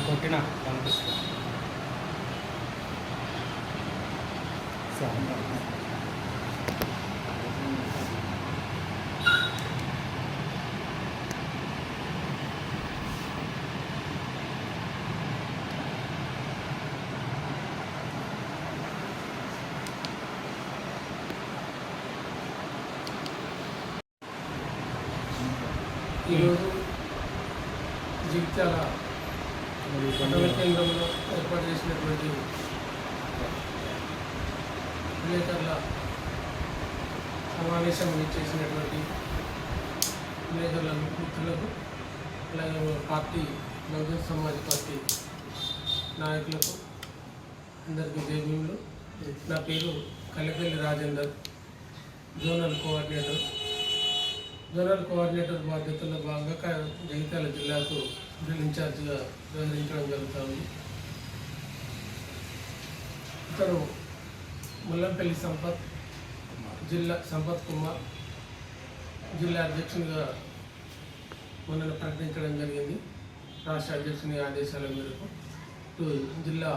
కొట్టిన కనిపిస్తుంది ఈరోజు జగిత్యాల మండల కేంద్రంలో ఏర్పాటు చేసినటువంటి విలేకరుల సమావేశం చేసినటువంటి విలేకరుల మిత్రులకు అలాగే పార్టీ బహుజన్ సమాజ్ పార్టీ నాయకులకు అందరికీ జైభీములు. నా పేరు కల్లెపల్లి రాజేందర్, జోనల్ కోఆర్డినేటర్ బాధ్యతల్లో భాగంగా జగిత్యాల జిల్లాకు డ్రిల్ ఇన్ఛార్జిగా వ్యవహరించడం జరుగుతుంది. ఇతను ముల్లంపల్లి సంపత్ కుమార్ జిల్లా అధ్యక్షునిగా మొన్న ప్రకటించడం జరిగింది. రాష్ట్ర అధ్యక్షుని ఆదేశాల మేరకు జిల్లా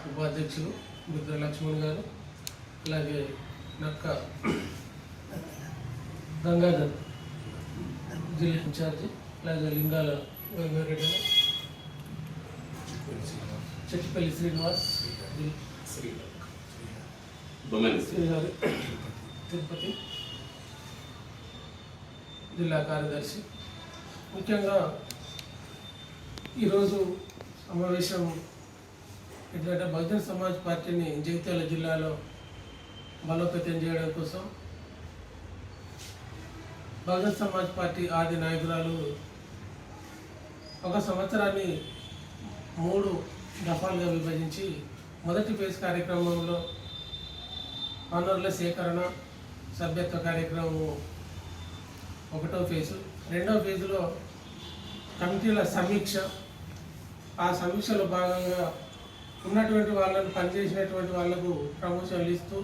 ఉపాధ్యక్షులు బుద్ధ లక్ష్మణ్ గారు, అలాగే నక్క గంగాధర్ జిల్లా ఇన్ఛార్జి, అలాగే లింగాల వెంకటరెడ్డి, చెట్టిపల్లి శ్రీనివాస్, శ్రీహరి తిరుపతి జిల్లా కార్యదర్శి. ముఖ్యంగా ఈరోజు సమావేశం ఏంటంటే బహుజన్ సమాజ్ పార్టీని జగిత్యాల జిల్లాలో బలోపేతం చేయడం కోసం బహుజన్ సమాజ్ పార్టీ ఆది నాయకురాలు ఒక సంవత్సరాన్ని 3 దఫాలుగా విభజించి మొదటి ఫేజ్ కార్యక్రమంలో వనరుల సేకరణ సభ్యత్వ కార్యక్రమం 1వ ఫేజు, 2వ ఫేజులో కమిటీల సమీక్ష. ఆ సమీక్షలో భాగంగా ఉన్నటువంటి వాళ్ళను పనిచేసినటువంటి వాళ్లకు ప్రమోషన్లు ఇస్తూ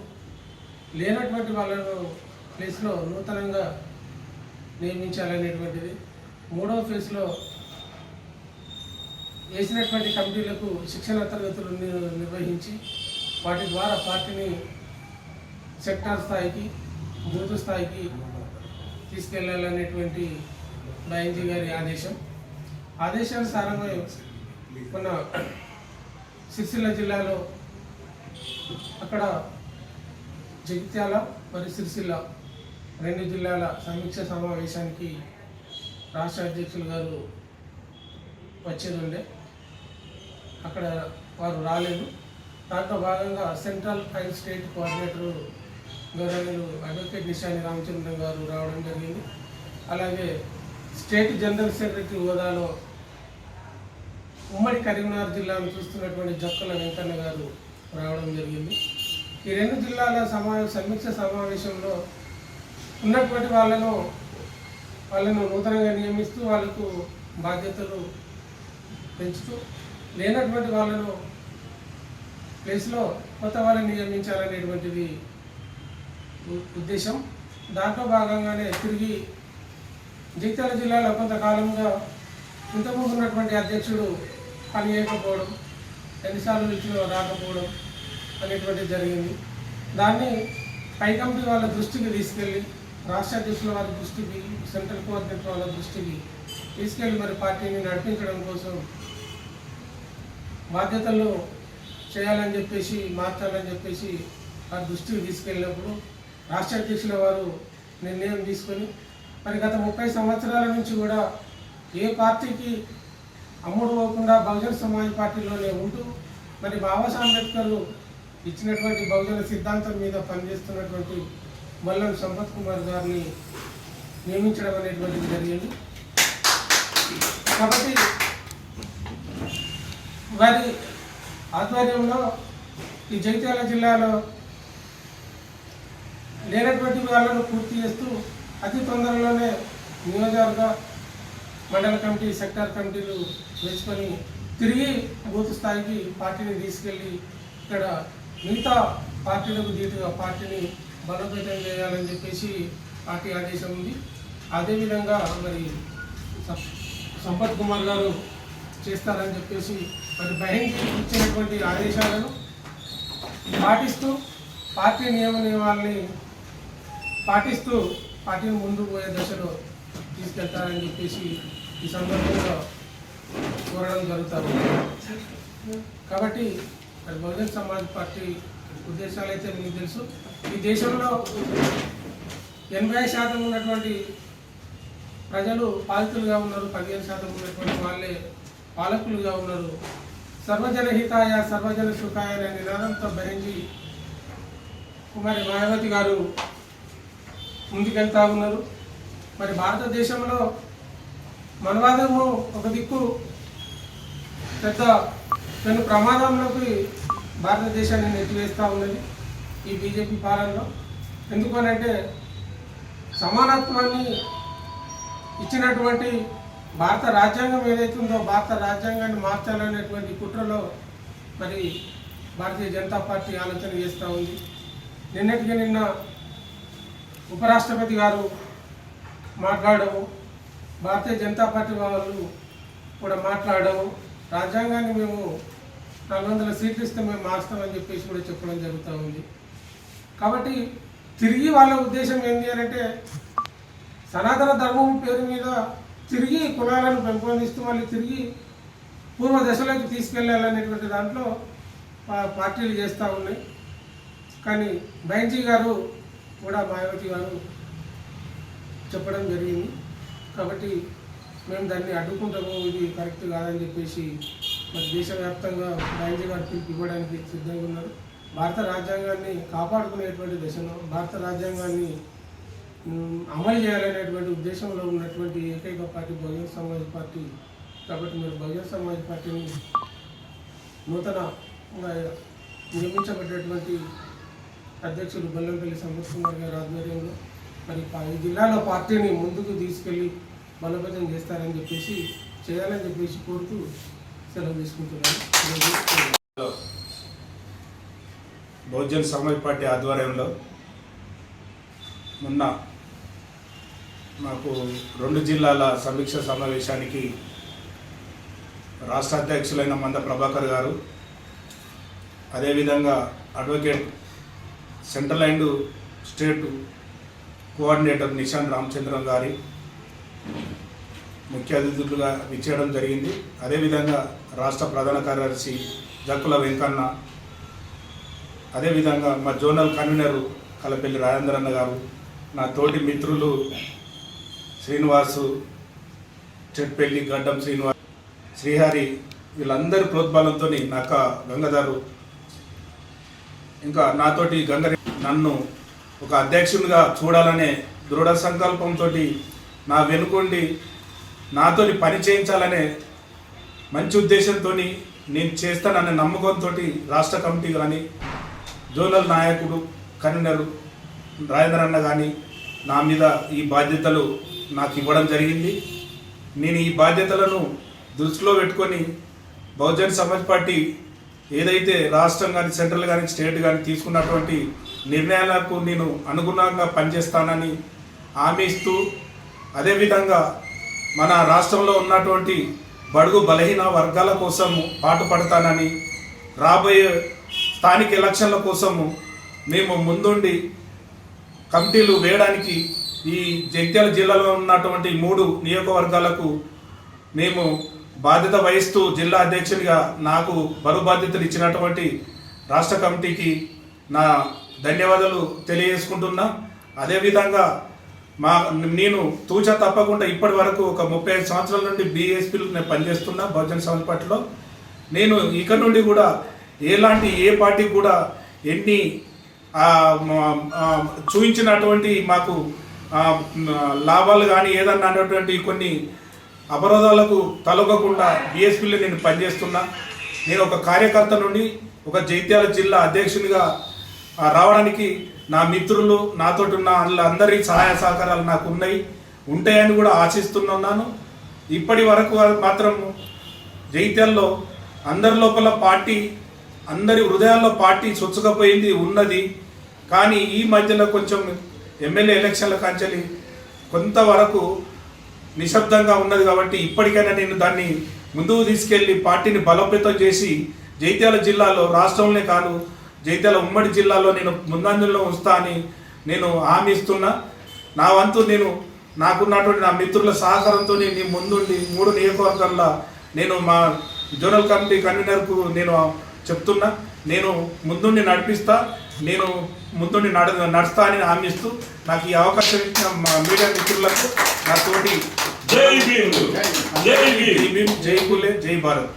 లేనటువంటి వాళ్ళను ప్లేస్లో నూతనంగా నియమించాలనేటువంటిది. 3వ ఫేజ్లో వేసినటువంటి కమిటీలకు శిక్షణ తరగతులు నిర్వహించి వాటి ద్వారా పార్టీని సెక్టార్ స్థాయికి, బూత్ స్థాయికి తీసుకెళ్లాలనేటువంటి బైఎన్జీ గారి ఆదేశానుసారంగా మన సిరిసిల్ల జిల్లాలో అక్కడ జగిత్యాల మరియు సిరిసిల్ల 2 జిల్లాల సమీక్ష సమావేశానికి రాష్ట్ర అధ్యక్షులు గారు వచ్చేది ఉండే, అక్కడ వారు రాలేదు. దాంట్లో భాగంగా సెంట్రల్ అండ్ స్టేట్ కోఆర్డినేటర్ గౌరవనీయులు అడ్వకేట్ నిశాని రామచంద్రన్ గారు రావడం జరిగింది. అలాగే స్టేట్ జనరల్ సెక్రటరీ హోదాలో ఉమ్మడి కరీంనగర్ జిల్లాను చూస్తున్నటువంటి జక్కల వెంకన్న గారు రావడం జరిగింది. ఈ 2 జిల్లాల సమీక్ష సమావేశంలో ఉన్నటువంటి వాళ్ళను నూతనంగా నియమిస్తూ వాళ్ళకు బాధ్యతలు పెంచుతూ లేనటువంటి వాళ్ళను ప్లేస్లో కొత్త వాళ్ళని నియమించాలనేటువంటిది ఉద్దేశం. దాంట్లో భాగంగానే తిరిగి జగిత్యాల జిల్లాలో కొంతకాలంగా ఇంతకుముందు ఉన్నటువంటి అధ్యక్షుడు పని చేయకపోవడం, ఎన్నిసార్లు ఇచ్చిన రాకపోవడం అనేటువంటిది జరిగింది. దాన్ని పై కమిటీ వాళ్ళ దృష్టికి తీసుకెళ్ళి, రాష్ట్ర అధ్యక్షుల వారి దృష్టికి, సెంట్రల్ కోఆర్డినేటర్ వాళ్ళ దృష్టికి తీసుకెళ్ళి మరి పార్టీని నడిపించడం కోసం బాధ్యతలు చేయాలని చెప్పేసి, మార్చాలని చెప్పేసి వారి దృష్టికి తీసుకెళ్ళినప్పుడు రాష్ట్ర అధ్యక్షుల వారు నిర్ణయం తీసుకొని మరి గత 30 సంవత్సరాల నుంచి కూడా ఏ పార్టీకి అమ్ముడు పోకుండా బహుజన్ సమాజ్ పార్టీలోనే ఉంటూ మరి బాబాసాహెబ్ అంబేద్కర్ ఇచ్చినటువంటి బహుజన సిద్ధాంతం మీద పనిచేస్తున్నటువంటి మల్లం సంపత్ కుమార్ గారిని నియమించడం అనేటువంటిది జరిగింది. కాబట్టి వారి ఆధ్వర్యంలో ఈ జగిత్యాల జిల్లాలో లేనటువంటి వాళ్ళను పూర్తి చేస్తూ అతి తొందరలోనే నియోజకవర్గ మండల కమిటీ, సెక్టార్ కమిటీలు వేసుకొని తిరిగి బూత్ స్థాయికి పార్టీని తీసుకెళ్ళి ఇక్కడ మిగతా పార్టీలకు ధీటుగా పార్టీని బలోపేతం చేయాలని చెప్పేసి పార్టీ ఆదేశం ఉంది. అదేవిధంగా మరి సంపత్ కుమార్ గారు చేస్తారని చెప్పేసి మరి బహించి ఇచ్చినటువంటి ఆదేశాలను పాటిస్తూ పార్టీ నియమాలని పాటిస్తూ పార్టీని ముందుకు పోయే దశలో తీసుకెళ్తారని చెప్పేసి ఈ సందర్భంగా కోరడం జరుగుతుంది. కాబట్టి మరి బహుజన్ సమాజ్ పార్టీ ఉద్దేశాలు అయితే మీకు తెలుసు. ఈ దేశంలో 80% ఉన్నటువంటి ప్రజలు పాలితులుగా ఉన్నారు, 15% ఉన్నటువంటి వాళ్ళే పాలకులుగా ఉన్నారు. సర్వజన హితాయ సర్వజన సుఖాయ అనే నినాదంతో బహించి కుమారి మాయావతి గారు ముందుకెళ్తా ఉన్నారు. మరి భారతదేశంలో మనవాదము ఒక దిక్కు పెను ప్రమాదంలోకి భారతదేశాన్ని నెట్టివేస్తూ ఉన్నది ఈ బీజేపీ పాలనలో. ఎందుకనంటే సమానత్వాన్ని ఇచ్చినటువంటి భారత రాజ్యాంగం ఏదైతుందో భారత రాజ్యాంగాన్ని మార్చాలనేటువంటి కుట్రలో మరి భారతీయ జనతా పార్టీ ఆలోచన చేస్తూ ఉంది. నిన్నటికి నిన్న ఉపరాష్ట్రపతి గారు మాట్లాడము, భారతీయ జనతా పార్టీ వాళ్ళు కూడా మాట్లాడము, రాజ్యాంగాన్ని మేము 400 సీట్లు ఇస్తే మేము మార్స్తామని చెప్పేసి కూడా చెప్పడం జరుగుతూ ఉంది. కాబట్టి తిరిగి వాళ్ళ ఉద్దేశం ఏంటి అని అంటే సనాతన ధర్మం పేరు మీద తిరిగి కులాలను పెంపొందిస్తూ మళ్ళీ తిరిగి పూర్వ దశలోకి తీసుకెళ్ళాలనేటువంటి దాంట్లో పార్టీలు చేస్తూ ఉన్నాయి. కానీ బెంజీ గారు కూడా మాయావతి గారు చెప్పడం జరిగింది. కాబట్టి మేము దాన్ని అడ్డుకుంటాము, ఇది కరెక్ట్ కాదని చెప్పేసి మరి దేశవ్యాప్తంగా బెంజీ గారు పిలుపు ఇవ్వడానికి సిద్ధంగా ఉన్నారు. భారత రాజ్యాంగాన్ని కాపాడుకునేటువంటి దశలో భారత రాజ్యాంగాన్ని అమలు చేయాలనేటువంటి ఉద్దేశంలో ఉన్నటువంటి ఏకైక పార్టీ బహుజన్ సమాజ్ పార్టీ. కాబట్టి మీరు బహుజన్ సమాజ్ పార్టీని నూతనంగా నియమించబడ్డటువంటి అధ్యక్షులు బెల్లంపల్లి సంపత్ కుమార్ గారి ఆధ్వర్యంలో మరి ఈ జిల్లాలో పార్టీని ముందుకు తీసుకెళ్ళి బలోపేతం చేస్తారని చెప్పేసి చేయాలని చెప్పేసి కోరుతూ సెలవు తీసుకుంటున్నాను. బహుజన్ సమాజ్ పార్టీ ఆధ్వర్యంలో మొన్న మాకు 2 జిల్లాల సమీక్ష సమావేశానికి రాష్ట్ర అధ్యక్షులైన మంద ప్రభాకర్ గారు, అదేవిధంగా advocate central and state coordinator Nishant Ramachandran గారి ముఖ్య అతిథులుగా విచ్చేయడం జరిగింది. అదేవిధంగా రాష్ట్ర ప్రధాన కార్యదర్శి జక్కుల వెంకన్న, అదేవిధంగా మా జోనల్ కన్వీనరు కలపెల్లి రాజేంద్రన్న గారు, నా తోటి మిత్రులు శ్రీనివాసు, చెట్పల్లి గడ్డం శ్రీనివాస్, శ్రీహరి, వీళ్ళందరి ప్రోద్బలంతో నక్క గంగాధరు, ఇంకా నాతోటి గంగరి నన్ను ఒక అధ్యక్షునిగా చూడాలనే దృఢ సంకల్పంతో నా వెనుకొండి నాతో పని చేయించాలనే మంచి ఉద్దేశంతో నేను చేస్తాననే నమ్మకంతో రాష్ట్ర కమిటీ కానీ జోనల్ నాయకుడు కన్వీనరు రాజేంద్రన్న కానీ నా మీద ఈ బాధ్యతలు నాకు ఇవ్వడం జరిగింది. నేను ఈ బాధ్యతలను దృష్టిలో పెట్టుకొని బహుజన్ సమాజ్ పార్టీ ఏదైతే రాష్ట్రం కానీ సెంట్రల్ కానీ స్టేట్ కానీ తీసుకున్నటువంటి నిర్ణయాలకు నేను అనుగుణంగా పనిచేస్తానని హామీ ఇస్తూ, అదేవిధంగా మన రాష్ట్రంలో ఉన్నటువంటి బడుగు బలహీన వర్గాల కోసము పాటుపడతానని, రాబోయే స్థానిక ఎలక్షన్ల కోసము మేము ముందుండి కమిటీలు వేయడానికి ఈ జగిత్యాల జిల్లాలో ఉన్నటువంటి 3 నియోజకవర్గాలకు మేము బాధ్యత వహిస్తూ జిల్లా అధ్యక్షునిగా నాకు బరువు బాధ్యతలు ఇచ్చినటువంటి రాష్ట్ర కమిటీకి నా ధన్యవాదాలు తెలియజేసుకుంటున్నా. అదేవిధంగా నేను తూచా తప్పకుండా ఇప్పటి వరకు ఒక 35 సంవత్సరాల నుండి బీఎస్పీలు నేను పనిచేస్తున్నా బహుజన్ సమాజ్ పార్టీలో. నేను ఇక నుండి కూడా ఏ పార్టీ కూడా ఎన్ని చూపించినటువంటి మాకు లాభాలు కానీ ఏదన్నా అన్నటువంటి కొన్ని అపరాధాలకు తలొగ్గకుండా బీఎస్పీలో నేను పనిచేస్తున్నా. నేను ఒక కార్యకర్త నుండి ఒక జగిత్యాల జిల్లా అధ్యక్షునిగా రావడానికి నా మిత్రులు నాతో ఉన్న అందరి సహాయ సహకారాలు నాకు ఉంటాయని కూడా ఆశిస్తున్నాను. ఇప్పటి వరకు మాత్రం జగిత్యాల్లో అందరి లోపల పార్టీ, అందరి హృదయాల్లో పార్టీ చొచ్చుకపోయింది ఉన్నది. కానీ ఈ మధ్యలో కొంచెం ఎమ్మెల్యే ఎలక్షన్ల కాంచెలి కొంతవరకు నిశ్శబ్దంగా ఉన్నది. కాబట్టి ఇప్పటికైనా నేను దాన్ని ముందుకు తీసుకెళ్లి పార్టీని బలోపేతం చేసి జగిత్యాల జిల్లాలో రాష్ట్రంలోనే కాదు జగిత్యాల ఉమ్మడి జిల్లాలో నేను ముందంజలో ఉంచుతా అని నేను హామీ ఇస్తున్నా. నా వంతు నేను నాకున్నటువంటి నా మిత్రుల సహకారంతో నేను ముందుండి 3 నియోజకవర్గాల్లో నేను మా జోనల్ కమిటీ కన్వీనర్కు నేను చెప్తున్నా. నేను ముందుండి నడిపిస్తా, నేను ముందుండి నడుస్తా అని హామీ ఇస్తూ నాకు ఈ అవకాశం ఇచ్చిన మా మీడియా మిత్రులకు నా తోటి జై భీమ్, జై భీమ్, జై భీమ్, జై భారత్.